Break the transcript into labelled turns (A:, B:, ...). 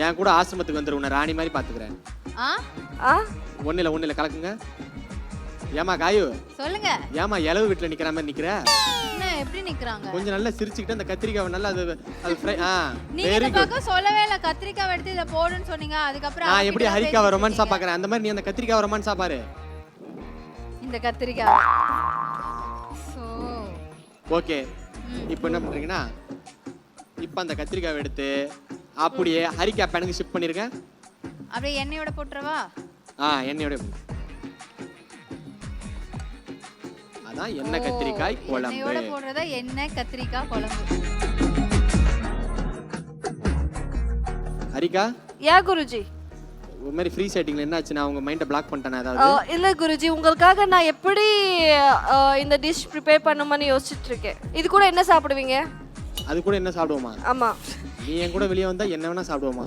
A: என் கூட ஆசிரமத்துக்கு வந்துரு, உன்னை ராணி மாதிரி பாத்துக்கிறேன். ஒண்ணு இல்ல கலக்குங்க. ஏமா காயு
B: சொல்லுங்க.
A: ஏமா இளவு வீட்டுல நிக்கிற மாதிரி நிக்கிற?
B: என்ன எப்படி நிக்கறாங்க?
A: கொஞ்சம் நல்லா சிரிச்சுக்கிட்டு அந்த கத்திரிக்காவை நல்லா அது ஃப்ரை.
B: நீங்க இந்த பக்கம் சொல்லவே இல்ல, கத்திரிக்காய் எடுத்து இத போடுன்னு சொன்னீங்க. அதுக்கு அப்புறம்
A: நான் எப்படி ஹரிக்காவை ரொமான்ஸா பாக்குறேன் அந்த மாதிரி நீ அந்த கத்திரிக்காவை ரொமான்ஸா பாரு.
B: இந்த கத்திரிக்காய். சோ
A: ஓகே, இப்போ என்ன பண்றீங்கன்னா, இப்போ அந்த கத்திரிக்காவை எடுத்து அப்படியே ஹரிக்கா பேனுக்கு ஷிஃப்ட் பண்ணிருங்க.
B: அப்படியே எண்ணெயோட போட்றவா?
A: எண்ணெயோட. அதான் எண்ணெய் கத்திரிக்காய் குழம்பு.
B: எண்ணெயோட போடுறதா எண்ணெய் கத்திரிக்காய் குழம்பு.
C: ஹரிகா
D: யா குருஜி.
C: ஒரு மாதிரி ஃப்ரீ செட்டிங்ல என்னாச்சு? நான் உங்க மைண்ட பிளாக் பண்ணிட்டேனா ஏதாவது?
D: இல்ல குருஜி, உங்களுக்காக நான் எப்படி இந்த டிஷ் ப்ரிப்பேர் பண்ணுமான்னு யோசிச்சுட்டு இருக்கேன். இது கூட என்ன சாப்பிடுவீங்க?
C: அது கூட என்ன சாப்பிடுவோமா?
D: ஆமா.
C: நீ என் கூட வெளியே வந்தா என்ன வேணா சாப்பிடுவோமா?